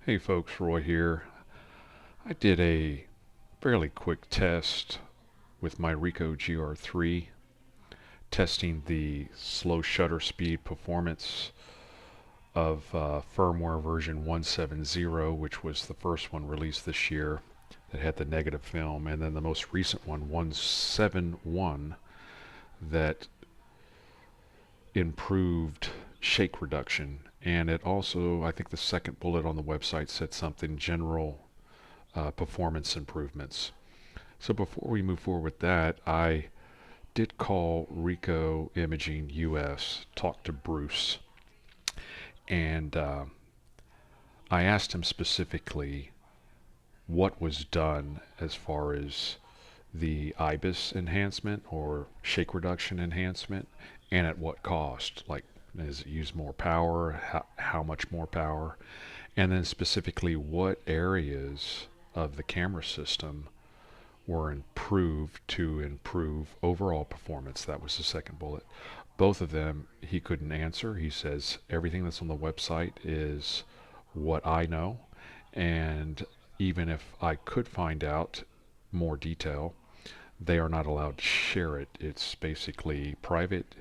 Hey folks, Roy here. I did a fairly quick test with my Ricoh GR3, testing the slow shutter speed performance of firmware version 170, which was the first one released this year that had the negative film, and then the most recent one, 171, that improved shake reduction. And it also, I think the second bullet on the website said something general performance improvements. So before we move forward with that, I did call Ricoh Imaging US, talk to Bruce, and I asked him specifically what was done as far as the IBIS enhancement or shake reduction enhancement, and at what cost. Like, does it use more power? How much more power? And then specifically, what areas of the camera system were improved to improve overall performance. That was the second bullet. Both of them he couldn't answer. He says everything that's on the website is what I know, and even if I could find out more detail, they are not allowed to share it. It's basically private,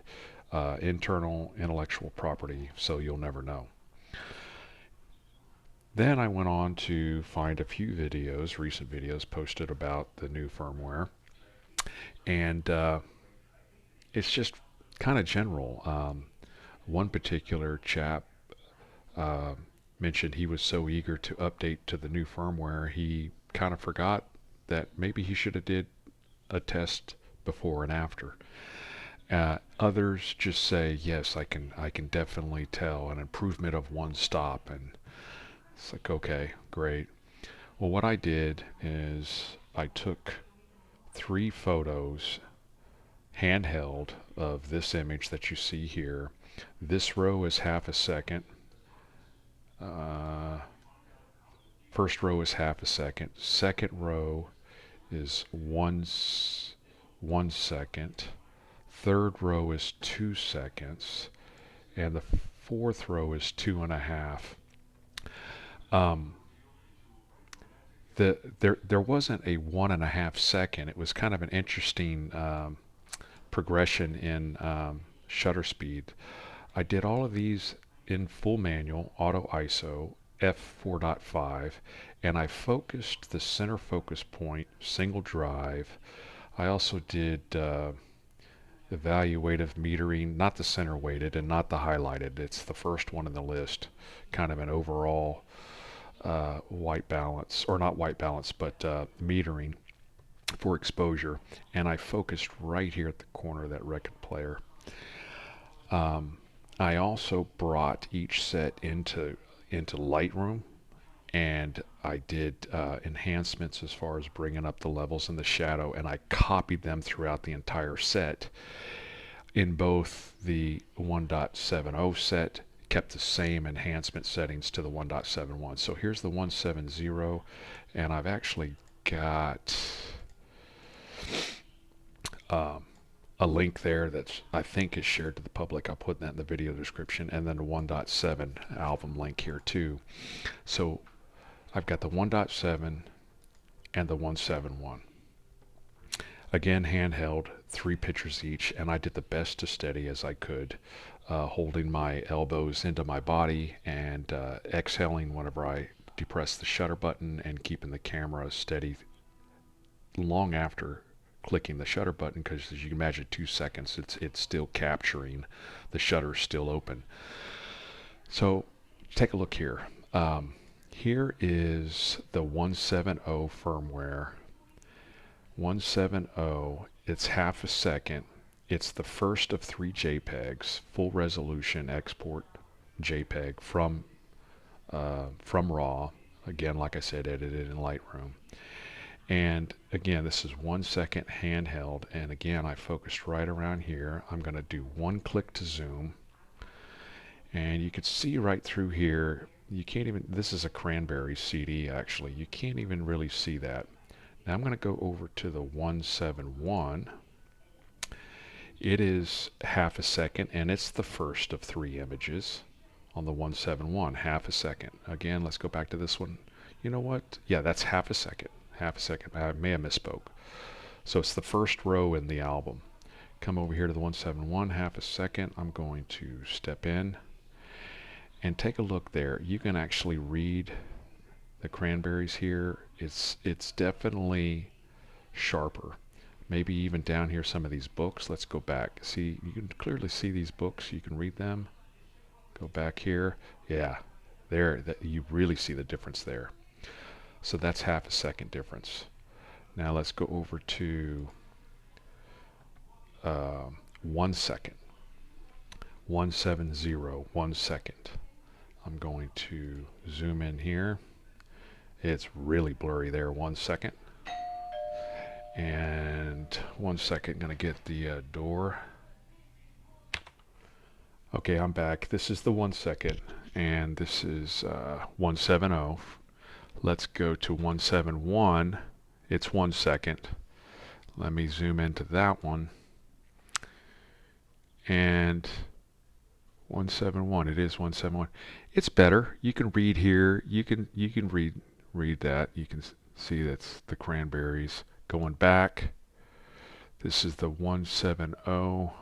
internal intellectual property, so you'll never know. Then I went on to find a few videos, recent videos posted about the new firmware, and it's just kind of general. One particular chap uh, mentioned he was so eager to update to the new firmware, he kind of forgot that maybe he should have did a test before and after. Others just say, yes, I can definitely tell an improvement of one stop, and it's like, okay, great. Well, what I did is I took 3 photos handheld of this image that you see here. This row is half a second. Uh, First row is half a second. Second row is 1 second. Third row is 2 seconds. And the fourth row is 2.5. Um, there wasn't a 1.5 second. It was kind of an interesting progression in shutter speed. I did all of these in full manual, auto ISO, f4.5, and I focused the center focus point, single drive. I also did evaluative metering, not the center weighted and not the highlighted. It's the first one in the list, kind of an overall white balance, or not white balance, but metering for exposure. And I focused right here at the corner of that record player. I also brought each set into Lightroom, and I did enhancements as far as bringing up the levels in the shadow, and I copied them throughout the entire set. In both the 1.70 set, kept the same enhancement settings to the 1.71. So here's the 170, and I've actually got um, a link there that's, I think, is shared to the public. I'll put that in the video description, and then the 1.7 album link here too. So I've got the 1.7 and the 171. Again, handheld, 3 pictures each, and I did the best to steady as I could, holding my elbows into my body and exhaling whenever I depress the shutter button, and keeping the camera steady long after clicking the shutter button, because as you can imagine, 2 seconds, it's still capturing, the shutter's still open. So take a look here. Here is the 170 firmware. 170, it's half a second. It's the first of 3 JPEGs, full resolution export JPEG from RAW. Again, like I said, edited in Lightroom. And again, this is 1 second handheld, and again, I focused right around here. I'm going to do 1 click to zoom, and you can see right through here. You can't even, this is a Cranberry CD actually, you can't even really see that. Now I'm going to go over to the 171. It is half a second, and it's the first of 3 images on the 171, half a second. Again, let's go back to this one. You know what? Yeah, that's half a second. Half a second. I may have misspoke. So it's the first row in the album. Come over here to the 171, half a second. I'm going to step in and take a look there. You can actually read the cranberries here. It's definitely sharper. Maybe even down here some of these books. Let's go back. See, you can clearly see these books. You can read them. Go back here. Yeah, there, you really see the difference there. So that's half a second difference. Now let's go over to 1 second. 170, 1 second. I'm going to zoom in here. It's really blurry there. 1 second. And 1 second, gonna get the door. Okay, I'm back. This is the 1 second, and this is 170. Let's go to 171. It's 1 second. Let me zoom into that one. And 171. It is 171. It's better. You can read here. You can read that. You can see that's the cranberries. Going back. This is the 170.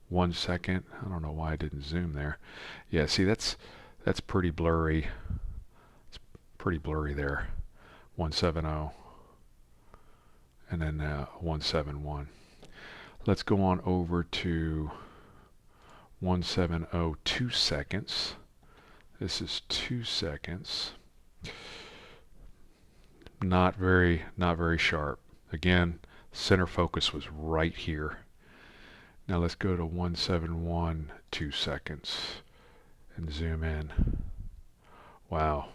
1 second. I don't know why I didn't zoom there. Yeah, see that's pretty blurry. It's pretty blurry there. 170 and then 171. Let's go on over to 170, 2 seconds. This is 2 seconds. Not very sharp. Again, center focus was right here. Now let's go to 171, 2 seconds and zoom in. Wow.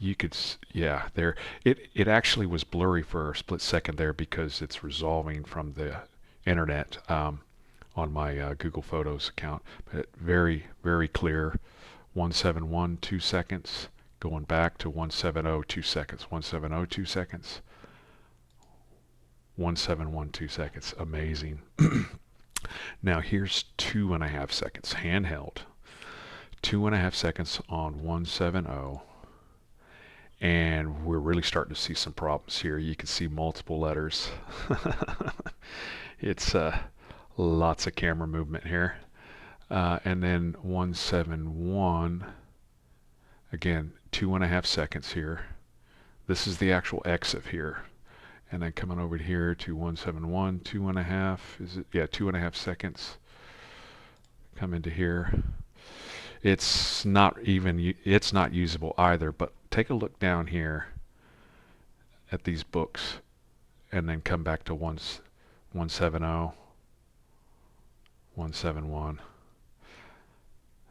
You could, yeah, there, it actually was blurry for a split second there because it's resolving from the internet on my Google Photos account. But very clear. 171, 2 seconds. Going back to 170, 2 seconds. 170, 2 seconds. 171, 2 seconds. Amazing. Now here's 2.5 seconds, handheld. 2.5 seconds on 170, and we're really starting to see some problems here. You can see multiple letters. It's lots of camera movement here. And then 171, again, 2.5 seconds here. This is the actual exif here. And then coming over here to 171, 2.5, is it? Yeah, 2.5 seconds. Come into here. It's not usable either, but take a look down here at these books and then come back to 170, 171.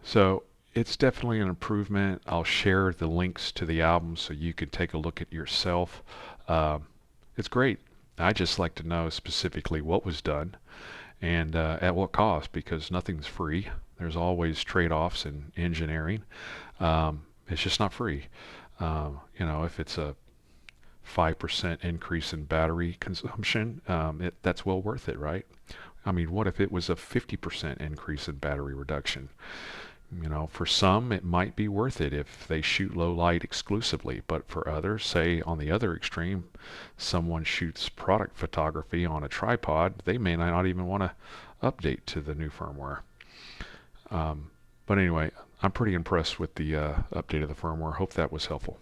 So it's definitely an improvement. I'll share the links to the album so you can take a look at yourself. It's great. I just like to know specifically what was done and at what cost, because nothing's free. There's always trade-offs in engineering. It's just not free. You know, if it's a 5% increase in battery consumption, that's well worth it, right? I mean, what if it was a 50% increase in battery reduction? You know, for some it might be worth it if they shoot low light exclusively, but for others, say on the other extreme, someone shoots product photography on a tripod, they may not even want to update to the new firmware. But anyway, I'm pretty impressed with the update of the firmware. Hope that was helpful.